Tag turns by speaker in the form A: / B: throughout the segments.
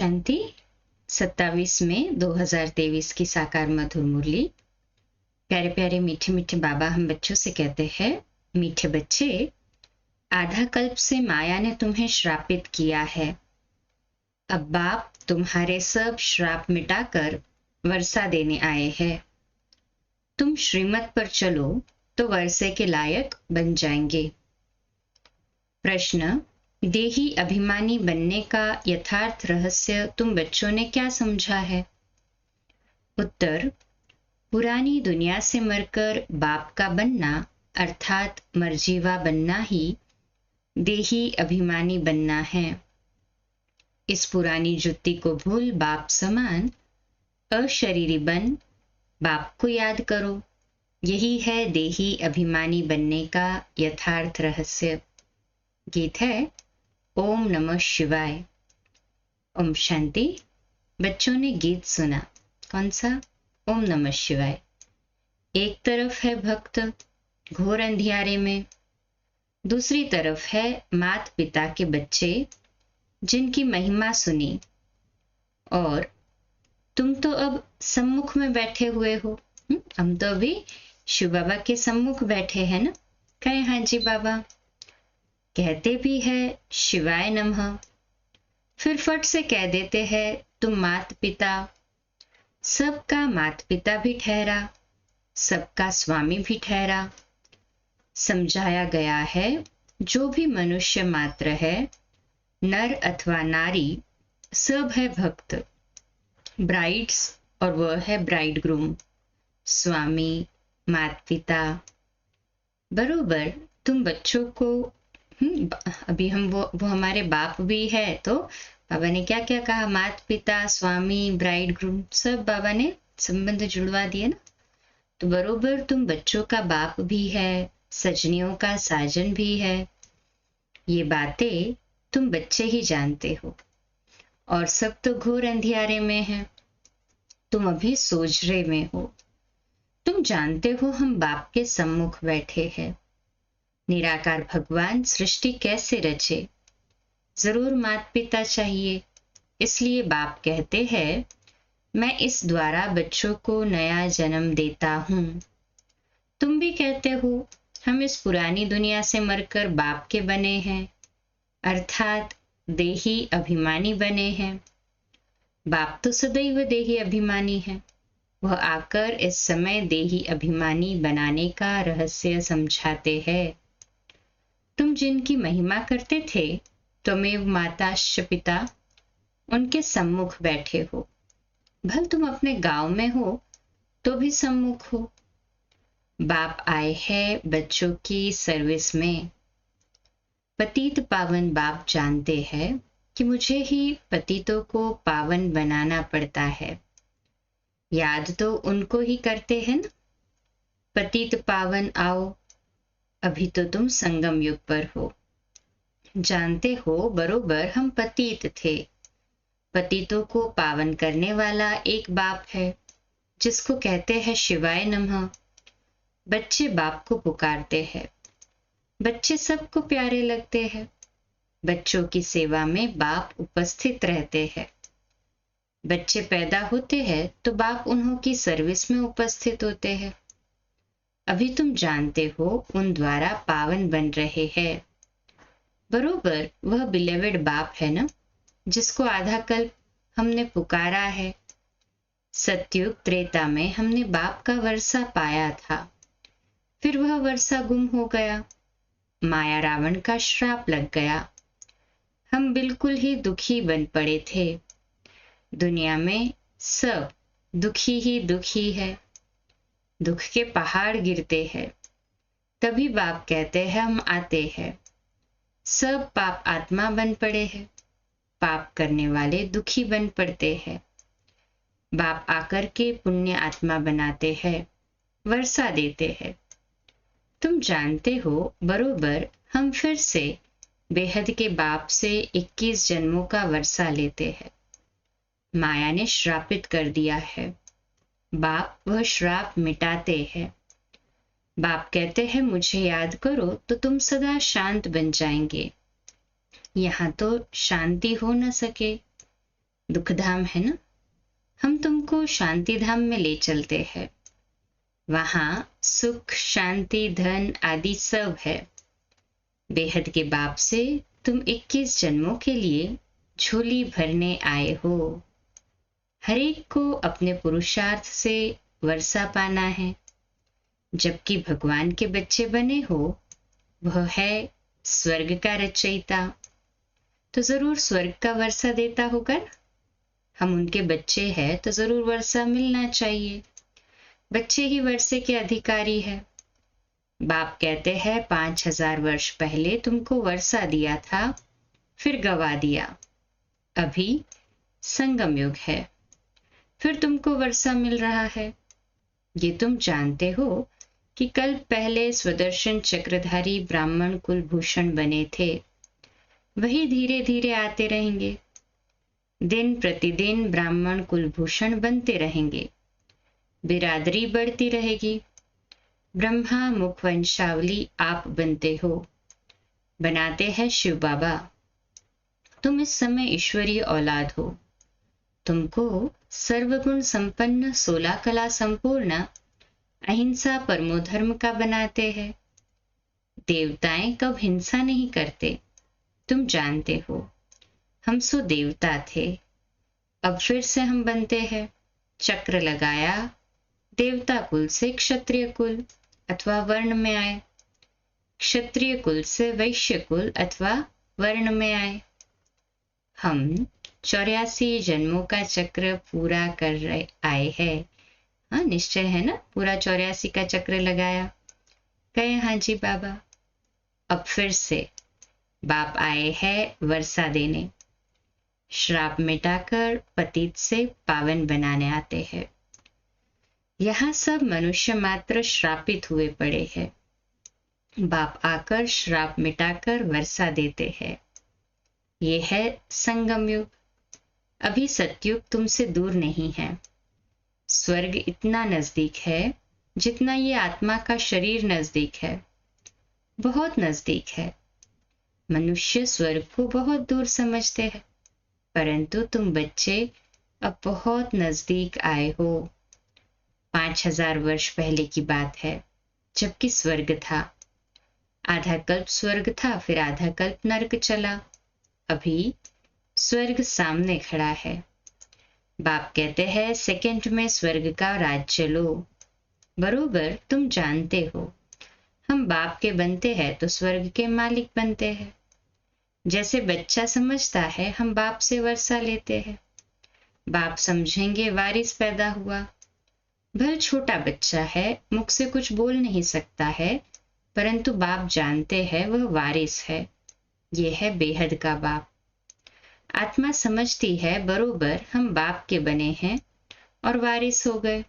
A: शांति 27 मई 2023 की साकार मधुर मुरली। प्यारे प्यारे मीठे मीठे बाबा हम बच्चों से कहते हैं, मीठे बच्चे, आधा कल्प से माया ने तुम्हें श्रापित किया है। अब बाप तुम्हारे सब श्राप मिटाकर वर्षा देने आए हैं। तुम श्रीमत पर चलो तो वर्षे के लायक बन जाएंगे। प्रश्न: देही अभिमानी बनने का यथार्थ रहस्य तुम बच्चों ने क्या समझा है? उत्तर: पुरानी दुनिया से मरकर बाप का बनना अर्थात मरजीवा बनना ही देही अभिमानी बनना है। इस पुरानी जुत्ती को भूल बाप समान अशरीरी बन बाप को याद करो। यही है देही अभिमानी बनने का यथार्थ रहस्य। गीत है ओम नमः शिवाय। ओम शांति। बच्चों ने गीत सुना, कौन सा? ओम नमः शिवाय। एक तरफ है भक्त घोर अंधियारे में, दूसरी तरफ है मात पिता के बच्चे जिनकी महिमा सुनी। और तुम तो अब सम्मुख में बैठे हुए हो। हम तो अभी शिव बाबा के सम्मुख बैठे हैं ना। कहे हाँ जी बाबा। कहते भी है शिवाय नमः, फिर फट से कह देते हैं तुम मात पिता। सबका मात पिता भी ठहरा, सबका स्वामी भी ठहरा। समझाया गया है जो भी मनुष्य मात्र है, नर अथवा नारी, सब है भक्त। ब्राइड्स और वह है ब्राइड ग्रूम, स्वामी, मात पिता। बरोबर तुम बच्चों को अभी हम वो हमारे बाप भी है, तो बाबा ने क्या क्या कहा? मात पिता, स्वामी, ब्राइड ग्रूम, सब बाबा ने संबंध जुड़वा दिए ना। तो बरोबर तुम बच्चों का बाप भी है, सजनियों का साजन भी है। ये बातें तुम बच्चे ही जानते हो, और सब तो घोर अंधियारे में है। तुम अभी सोजरे में हो। तुम जानते हो हम बाप के सम्मुख बैठे हैं। निराकार भगवान सृष्टि कैसे रचे? जरूर माता पिता चाहिए। इसलिए बाप कहते हैं मैं इस द्वारा बच्चों को नया जन्म देता हूँ। तुम भी कहते हो हम इस पुरानी दुनिया से मरकर बाप के बने हैं, अर्थात देही अभिमानी बने हैं। बाप तो सदैव देही अभिमानी है। वह आकर इस समय देही अभिमानी बनाने का रहस्य समझाते हैं। तुम जिनकी महिमा करते थे, त्वमेव माताश्च पिता, उनके सम्मुख बैठे हो। भल तुम अपने गांव में हो तो भी सम्मुख हो। बाप आए हैं बच्चों की सर्विस में। पतित पावन बाप जानते हैं कि मुझे ही पतितों को पावन बनाना पड़ता है। याद तो उनको ही करते हैं ना। पतित पावन आओ, अभी तो तुम संगम युग पर हो। जानते हो बरोबर हम पतित थे। पतितों को पावन करने वाला एक बाप है जिसको कहते हैं शिवाय नमः। बच्चे बाप को पुकारते हैं। बच्चे सबको प्यारे लगते हैं। बच्चों की सेवा में बाप उपस्थित रहते हैं। बच्चे पैदा होते हैं तो बाप उन्हों की सर्विस में उपस्थित होते हैं। अभी तुम जानते हो उन द्वारा पावन बन रहे हैं। बरोबर वह बिलेवेड बाप है ना, जिसको आधा कल्प हमने पुकारा है। सतयुग त्रेता में हमने बाप का वर्षा पाया था, फिर वह वर्षा गुम हो गया। माया रावण का श्राप लग गया। हम बिल्कुल ही दुखी बन पड़े थे। दुनिया में सब दुखी ही दुखी है। दुख के पहाड़ गिरते हैं। तभी बाप कहते हैं हम आते हैं। सब पाप आत्मा बन पड़े हैं। पाप करने वाले दुखी बन पड़ते हैं। बाप आकर के पुण्य आत्मा बनाते हैं, वर्षा देते हैं। तुम जानते हो बरोबर हम फिर से बेहद के बाप से 21 जन्मों का वर्षा लेते हैं। माया ने श्रापित कर दिया है। बाप वह श्राप मिटाते हैं। बाप कहते हैं मुझे याद करो तो तुम सदा शांत बन जाएंगे। यहाँ तो शांति हो न सके। दुखधाम है ना, हम तुमको शांति धाम में ले चलते हैं। वहां सुख, शांति, धन आदि सब है। बेहद के बाप से तुम 21 जन्मों के लिए झोली भरने आए हो। हरेक को अपने पुरुषार्थ से वर्षा पाना है। जबकि भगवान के बच्चे बने हो, वह है स्वर्ग का रचयिता, तो जरूर स्वर्ग का वर्षा देता होगा। हम उनके बच्चे हैं तो जरूर वर्षा मिलना चाहिए। बच्चे ही वर्षे के अधिकारी है। बाप कहते हैं 5000 वर्ष पहले तुमको वर्षा दिया था, फिर गवा दिया। अभी संगम युग है, फिर तुमको वर्षा मिल रहा है। ये तुम जानते हो कि कल पहले स्वदर्शन चक्रधारी ब्राह्मण कुलभूषण बने थे, वही धीरे धीरे आते रहेंगे। दिन प्रतिदिन ब्राह्मण कुलभूषण बनते रहेंगे, बिरादरी बढ़ती रहेगी। ब्रह्मा मुख वंशावली आप बनते हो, बनाते हैं शिव बाबा। तुम इस समय ईश्वरीय औलाद हो। तुमको सर्वगुण संपन्न, 16 कला संपूर्ण, अहिंसा परमोधर्म का बनाते हैं। देवताएं कब हिंसा नहीं करते, तुम जानते हो। हम सो देवता थे, अब फिर से हम बनते हैं। चक्र लगाया, देवता कुल से क्षत्रिय कुल अथवा वर्ण में आए, क्षत्रिय कुल से वैश्य कुल अथवा वर्ण में आए। हम 84 जन्मों का चक्र पूरा कर रहे आए हैं। हाँ, निश्चय है ना, पूरा 84 का चक्र लगाया। कहे हाँ जी बाबा। अब फिर से बाप आए हैं वर्षा देने। श्राप मिटाकर पतित से पावन बनाने आते हैं। यहाँ सब मनुष्य मात्र श्रापित हुए पड़े हैं। बाप आकर श्राप मिटाकर वर्षा देते हैं। ये है संगम युग। अभी सतयुग तुमसे दूर नहीं है। स्वर्ग इतना नजदीक है जितना ये आत्मा का शरीर नजदीक है, बहुत नजदीक है। मनुष्य स्वर्ग को बहुत दूर समझते हैं, परंतु तुम बच्चे अब बहुत नजदीक आए हो। 5000 वर्ष पहले की बात है, जबकि स्वर्ग था। आधा कल्प स्वर्ग था, फिर आधा कल्प नरक चला। अभी स्वर्ग सामने खड़ा है। बाप कहते हैं सेकंड में स्वर्ग का राज्य लो। बरोबर तुम जानते हो, हम बाप के बनते हैं तो स्वर्ग के मालिक बनते हैं। जैसे बच्चा समझता है, हम बाप से वर्षा लेते हैं। बाप समझेंगे वारिस पैदा हुआ। भले छोटा बच्चा है, मुख से कुछ बोल नहीं सकता है, परंतु बाप जानते हैं वह वारिस है। यह है बेहद का बाप। आत्मा समझती है बरोबर हम बाप के बने हैं और वारिस हो गए।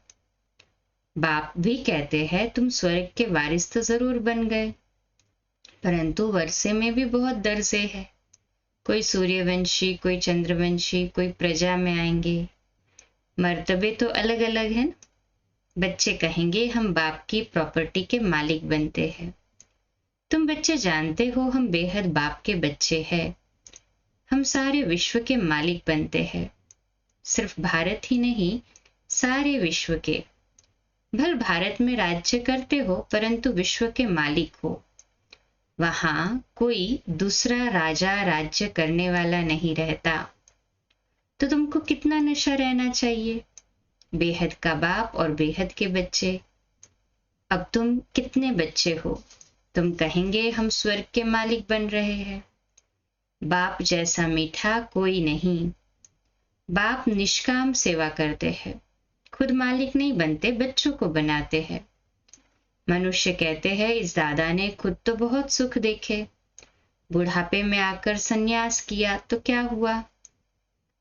A: बाप भी कहते हैं तुम स्वर्ग के वारिस तो जरूर बन गए, परंतु वर्षे में भी बहुत दर्जे है। कोई सूर्यवंशी, कोई चंद्रवंशी, कोई प्रजा में आएंगे। मर्तबे तो अलग अलग हैं। बच्चे कहेंगे हम बाप की प्रॉपर्टी के मालिक बनते हैं। तुम बच्चे जानते हो हम बेहद बाप के बच्चे हैं। हम सारे विश्व के मालिक बनते हैं। सिर्फ भारत ही नहीं, सारे विश्व के। भल भारत में राज्य करते हो, परंतु विश्व के मालिक हो। वहां कोई दूसरा राजा राज्य करने वाला नहीं रहता। तो तुमको कितना नशा रहना चाहिए। बेहद का बाप और बेहद के बच्चे। अब तुम कितने बच्चे हो। तुम कहेंगे हम स्वर्ग के मालिक बन रहे हैं। बाप जैसा मीठा कोई नहीं। बाप निष्काम सेवा करते हैं, खुद मालिक नहीं बनते, बच्चों को बनाते हैं। मनुष्य कहते हैं इस दादा ने खुद तो बहुत सुख देखे, बुढ़ापे में आकर सन्यास किया तो क्या हुआ।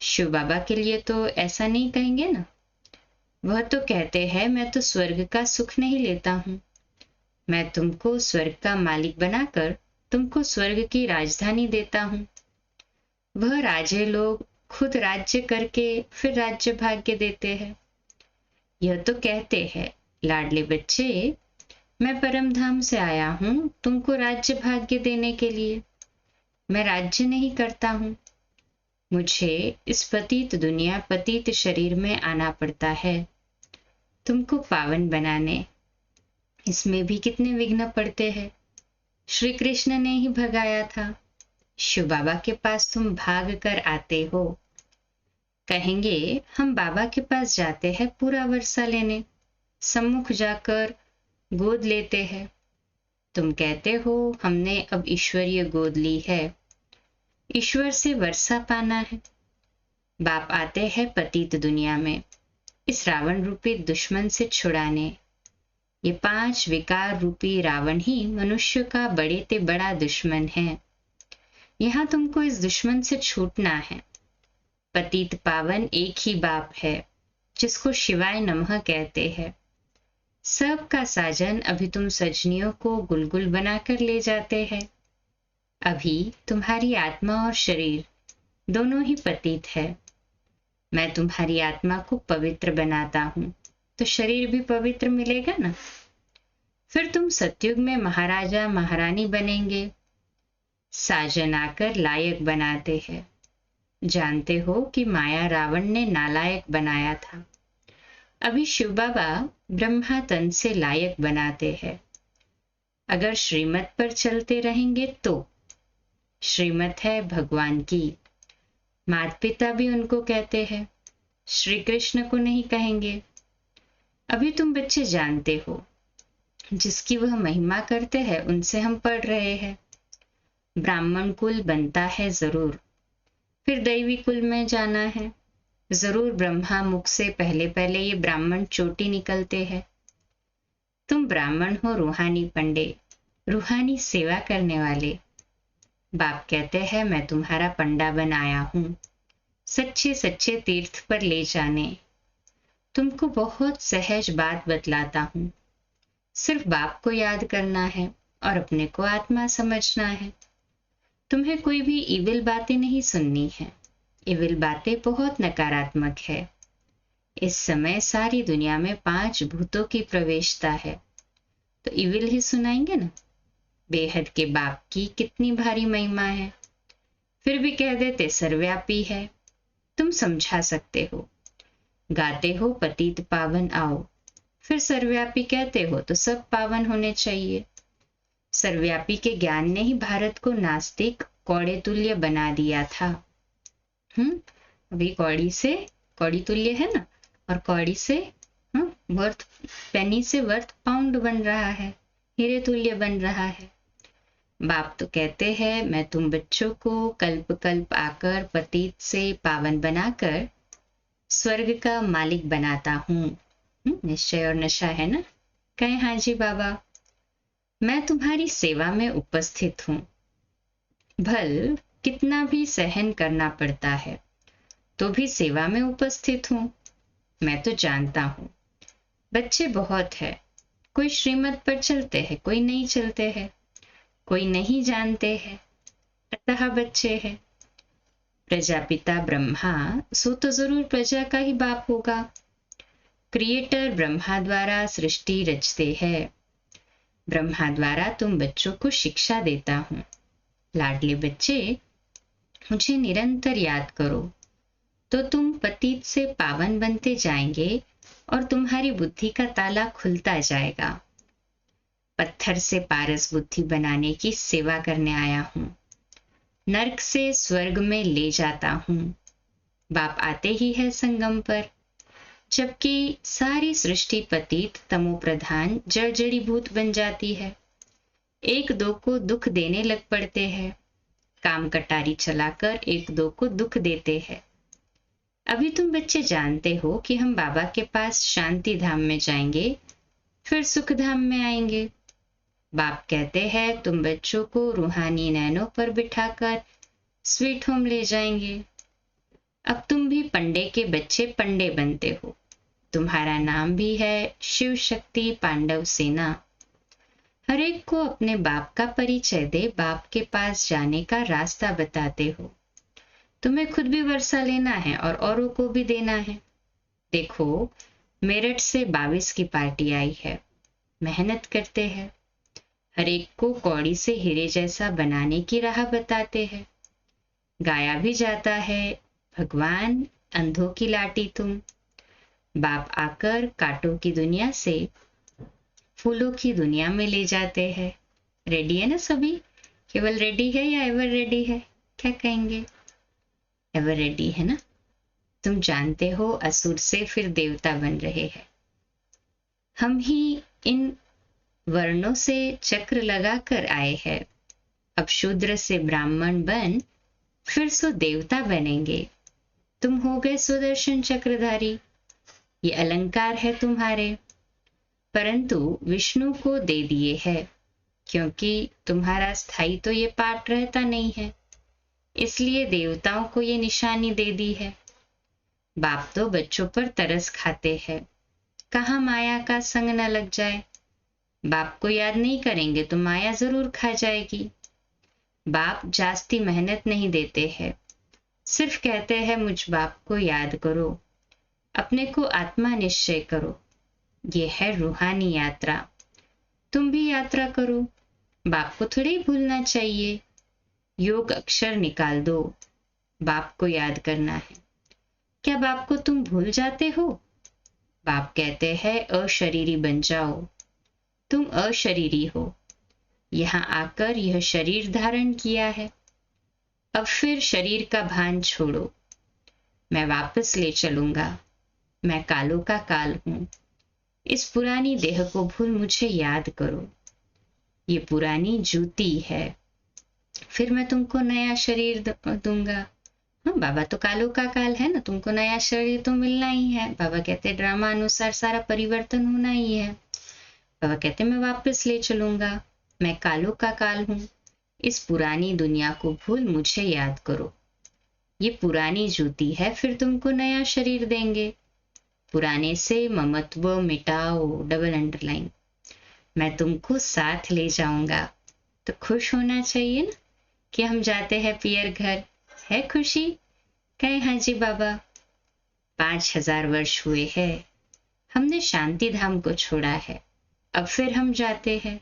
A: शिव बाबा के लिए तो ऐसा नहीं कहेंगे ना। वह तो कहते हैं मैं तो स्वर्ग का सुख नहीं लेता हूँ। मैं तुमको स्वर्ग का मालिक बनाकर तुमको स्वर्ग की राजधानी देता हूँ। वह राजे लोग खुद राज्य करके फिर राज्य भाग्य देते हैं। यह तो कहते हैं लाडले बच्चे, मैं परम धाम से आया हूँ तुमको राज्य भाग्य देने के लिए। मैं राज्य नहीं करता हूँ। मुझे इस पतित दुनिया पतित शरीर में आना पड़ता है तुमको पावन बनाने। इसमें भी कितने विघ्न पड़ते हैं। श्री कृष्ण ने ही भगाया था। शिव बाबा के पास तुम भाग कर आते हो। कहेंगे हम बाबा के पास जाते हैं पूरा वर्षा लेने, सम्मुख जाकर गोद लेते हैं। तुम कहते हो हमने अब ईश्वरीय गोद ली है, ईश्वर से वर्षा पाना है। बाप आते हैं पतित दुनिया में इस रावण रूपी दुश्मन से छुड़ाने। ये 5 विकार रूपी रावण ही मनुष्य का बड़े ते बड़ा दुश्मन है। यहाँ तुमको इस दुश्मन से छूटना है। पतित पावन एक ही बाप है जिसको शिवाय नमः कहते हैं। सबका साजन अभी तुम सजनियों को गुलगुल बनाकर ले जाते हैं। अभी तुम्हारी आत्मा और शरीर दोनों ही पतित है। मैं तुम्हारी आत्मा को पवित्र बनाता हूँ तो शरीर भी पवित्र मिलेगा ना। फिर तुम सतयुग में महाराजा महारानी बनेंगे। साजन आकर लायक बनाते हैं। जानते हो कि माया रावण ने नालायक बनाया था। अभी शिव बाबा ब्रह्मा तन से लायक बनाते हैं। अगर श्रीमत पर चलते रहेंगे तो। श्रीमत है भगवान की। माता पिता भी उनको कहते हैं, श्री कृष्ण को नहीं कहेंगे। अभी तुम बच्चे जानते हो जिसकी वह महिमा करते हैं उनसे हम पढ़ रहे हैं। ब्राह्मण कुल बनता है जरूर, फिर दैवी कुल में जाना है जरूर। ब्रह्मा मुख से पहले पहले ये ब्राह्मण चोटी निकलते हैं। तुम ब्राह्मण हो रूहानी पंडे, रूहानी सेवा करने वाले। बाप कहते हैं मैं तुम्हारा पंडा बन आया हूं, सच्चे सच्चे तीर्थ पर ले जाने। तुमको बहुत सहज बात बतलाता हूं। सिर्फ बाप को याद करना है और अपने को आत्मा समझना है। तुम्हें कोई भी इविल बातें नहीं सुननी है। इविल बातें बहुत नकारात्मक है। इस समय सारी दुनिया में 5 भूतों की प्रवेशता है तो इविल ही सुनाएंगे ना। बेहद के बाप की कितनी भारी महिमा है, फिर भी कह देते सर्वव्यापी है। तुम समझा सकते हो। गाते हो पतित पावन आओ, फिर सर्वव्यापी कहते हो तो सब पावन होने चाहिए। सर्वव्यापी के ज्ञान ने ही भारत को नास्तिक कौड़े तुल्य बना दिया था। अभी कौड़ी तुल्य है ना, और कौड़ी से वर्थ पेनी से वर्थ पाउंड बन रहा है, हीरे तुल्य बन रहा है। बाप तो कहते हैं मैं तुम बच्चों को कल्प कल्प आकर पतित से पावन बनाकर स्वर्ग का मालिक बनाता हूँ। निश्चय और नशा है ना। कहे हाँ जी बाबा, मैं तुम्हारी सेवा में उपस्थित हूँ। भल कितना भी सहन करना पड़ता है तो भी सेवा में उपस्थित हूँ। मैं तो जानता हूँ बच्चे बहुत है, कोई श्रीमत पर चलते हैं, कोई नहीं चलते हैं, कोई नहीं जानते हैं, अतः बच्चे हैं। प्रजापिता ब्रह्मा सो तो जरूर प्रजा का ही बाप होगा। क्रिएटर ब्रह्मा द्वारा सृष्टि रचते हैं। ब्रह्मा द्वारा तुम बच्चों को शिक्षा देता हूँ। लाडले बच्चे, मुझे निरंतर याद करो तो तुम पतित से पावन बनते जाएंगे और तुम्हारी बुद्धि का ताला खुलता जाएगा। पत्थर से पारस बुद्धि बनाने की सेवा करने आया हूँ। नरक से स्वर्ग में ले जाता हूँ। बाप आते ही है संगम पर, जबकि सारी सृष्टि पतित तमो प्रधान जड़ जड़ीभूत बन जाती है। एक दो को दुख देने लग पड़ते हैं। काम कटारी चलाकर एक दो को दुख देते हैं। अभी तुम बच्चे जानते हो कि हम बाबा के पास शांति धाम में जाएंगे, फिर सुख धाम में आएंगे। बाप कहते हैं तुम बच्चों को रूहानी नैनों पर बिठाकर स्वीट होम ले जाएंगे। अब तुम भी पंडे के बच्चे पंडे बनते हो। तुम्हारा नाम भी है शिव शक्ति पांडव सेना। हर एक को अपने बाप का परिचय दे बाप के पास जाने का रास्ता बताते हो। तुम्हें खुद भी वर्षा लेना है और औरों को भी देना है। देखो मेरठ से 22 की पार्टी आई है। मेहनत करते हैं, हर एक को कौड़ी से हीरे जैसा बनाने की राह बताते हैं। गाया भी जाता है, भगवान अंधों की लाटी तुम। बाप आकर कांटों की दुनिया से फूलों की दुनिया में ले जाते हैं। रेडी है ना सभी? केवल रेडी है या एवर रेडी है? क्या कहेंगे? एवर रेडी है ना? तुम जानते हो असुर से फिर देवता बन रहे हैं। हम ही इन वर्णों से चक्र लगा कर आए हैं। अब शूद्र से ब्राह्मण बन फिर सो देवता बनेंगे। तुम हो गए सुदर्शन चक्रधारी। ये अलंकार है तुम्हारे, परंतु विष्णु को दे दिए है, क्योंकि तुम्हारा स्थायी तो ये पाठ रहता नहीं है, इसलिए देवताओं को ये निशानी दे दी है। बाप तो बच्चों पर तरस खाते हैं, कहाँ माया का संग न लग जाए। बाप को याद नहीं करेंगे तो माया जरूर खा जाएगी। बाप जास्ती मेहनत नहीं देते हैं, सिर्फ कहते हैं मुझ बाप को याद करो, अपने को आत्मा निश्चय करो। ये है रूहानी यात्रा। तुम भी यात्रा करो, बाप को थोड़ी भूलना चाहिए। योग अक्षर निकाल दो, बाप को याद करना है। क्या बाप को तुम भूल जाते हो? बाप कहते हैं अशरीरी बन जाओ। तुम अशरीरी हो, यहाँ आकर यह शरीर धारण किया है। अब फिर शरीर का भान छोड़ो, मैं वापस ले चलूंगा। मैं कालों का काल हूं, इस पुरानी देह को भूल मुझे याद करो। ये पुरानी जूती है, फिर मैं तुमको नया शरीर दूंगा। हाँ, बाबा तो कालों का काल है ना, तुमको नया शरीर तो मिलना ही है। बाबा कहते ड्रामा अनुसार सारा परिवर्तन होना ही है। बाबा कहते मैं वापस ले चलूंगा, मैं कालों का काल हूं, इस पुरानी दुनिया को भूल मुझे याद करो। ये पुरानी जूती है, फिर तुमको नया शरीर देंगे। पुराने से ममत्व मिटाओ, डबल अंडरलाइन। मैं तुमको साथ ले जाऊंगा। तो खुश होना चाहिए ना कि हम जाते हैं पियर घर। है खुशी? कहे हाँ जी बाबा। 5000 वर्ष हुए हैं, हमने शांति धाम को छोड़ा है, अब फिर हम जाते हैं।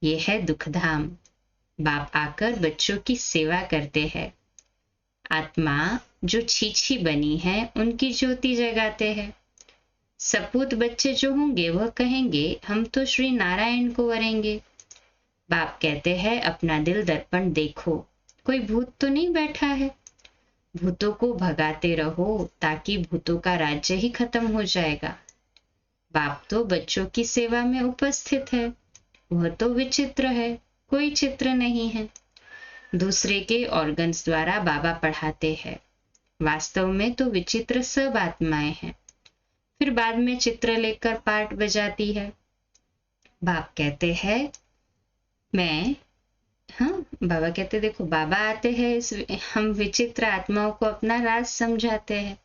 A: ये है दुख धाम। बाप आकर बच्चों की सेवा करते हैं। आत्मा जो छीछी बनी है उनकी ज्योति जगाते हैं। सपूत बच्चे जो होंगे वह कहेंगे हम तो श्री नारायण को वरेंगे। बाप कहते हैं अपना दिल दर्पण देखो, कोई भूत तो नहीं बैठा है। भूतों को भगाते रहो ताकि भूतों का राज्य ही खत्म हो जाएगा। बाप तो बच्चों की सेवा में उपस्थित है, वह तो विचित्र है, कोई चित्र नहीं है। दूसरे के ऑर्गन्स द्वारा बाबा पढ़ाते हैं, वास्तव में तो विचित्र सब आत्माएं हैं। फिर बाद में चित्र लेकर पाठ बजाती है। बाप कहते हैं मैं, हाँ बाबा कहते देखो बाबा आते हैं, हम विचित्र आत्माओं को अपना राज समझाते हैं,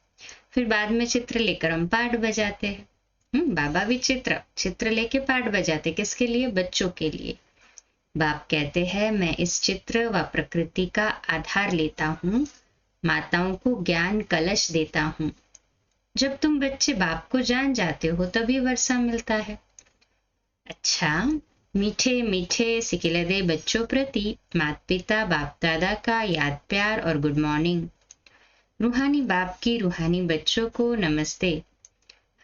A: फिर बाद में चित्र लेकर हम पाठ बजाते हैं। बाबा भी चित्र लेके पाठ बजाते, किसके लिए? बच्चों के लिए। बाप कहते हैं मैं इस चित्र व प्रकृति का आधार लेता हूँ, माताओं को ज्ञान कलश देता हूँ। जब तुम बच्चे बाप को जान जाते हो तभी वर्षा मिलता है। अच्छा, मीठे मीठे सिकिलदे बच्चों प्रति माता पिता बाप दादा का याद प्यार और गुड मॉर्निंग। रूहानी बाप की रूहानी बच्चों को नमस्ते।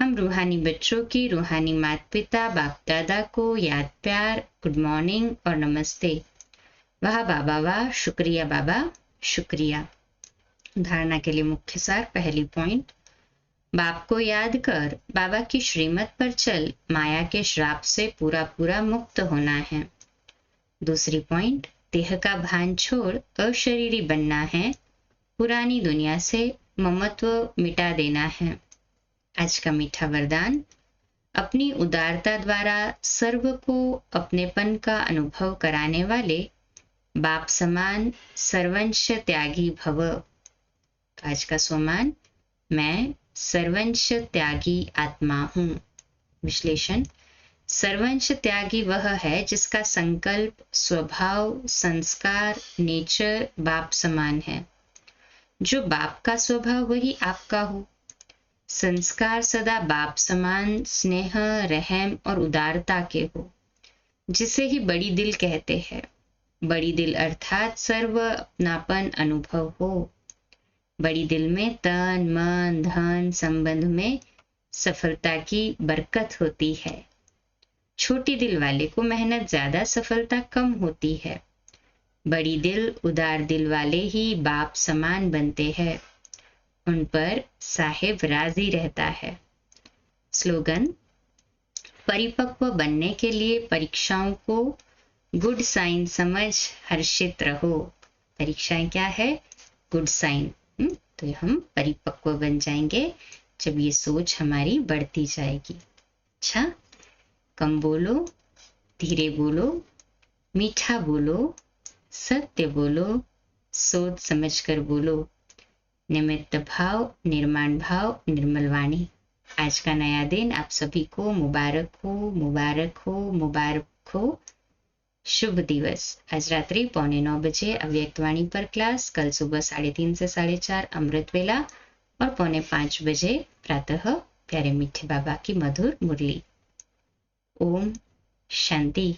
A: हम रूहानी बच्चों की रूहानी माता पिता बाप दादा को याद प्यार, गुड मॉर्निंग और नमस्ते। वाह बाबा वाह, शुक्रिया बाबा शुक्रिया। धारणा के लिए मुख्य सार। पहली पॉइंट, बाप को याद कर बाबा की श्रीमत पर चल, माया के श्राप से पूरा पूरा मुक्त होना है। दूसरी पॉइंट, देह का भान छोड़ अशरीरी बनना है, पुरानी दुनिया से ममत्व मिटा देना है। आज का मीठा वरदान, अपनी उदारता द्वारा सर्व को अपनेपन का अनुभव कराने वाले बाप समान सर्वंश त्यागी भव। आज का सोमान, मैं सर्वंश त्यागी आत्मा हूँ। विश्लेषण, सर्वंश त्यागी वह है जिसका संकल्प, स्वभाव, संस्कार, नेचर बाप समान है। जो बाप का स्वभाव वही आपका हो। संस्कार सदा बाप समान स्नेह, रहम और उदारता के हो, जिसे ही बड़ी दिल कहते हैं। बड़ी दिल अर्थात सर्व अपनापन अनुभव हो। बड़ी दिल में तन मन धन संबंध में सफलता की बरकत होती है। छोटी दिल वाले को मेहनत ज्यादा, सफलता कम होती है। बड़ी दिल उदार दिल वाले ही बाप समान बनते हैं, उन पर साहिब राजी रहता है। स्लोगन: परिपक्व बनने के लिए परीक्षाओं को गुड साइन समझ हर्षित रहो। परीक्षाएं क्या है? Good sign. तो हम परिपक्व बन जाएंगे जब ये सोच हमारी बढ़ती जाएगी। अच्छा, कम बोलो, धीरे बोलो, मीठा बोलो, सत्य बोलो, सोच समझ कर बोलो। निमित्त भाव, निर्माण भाव, निर्मल वाणी। आज का नया दिन आप सभी को मुबारक हो, मुबारक हो, मुबारक हो। शुभ दिवस। आज रात्रि 8:45 बजे अव्यक्त वाणी पर क्लास, कल सुबह 3:30 से 4:30 अमृत वेला और 4:45 बजे प्रातः प्यारे मीठे बाबा की मधुर मुरली। ओम शांति।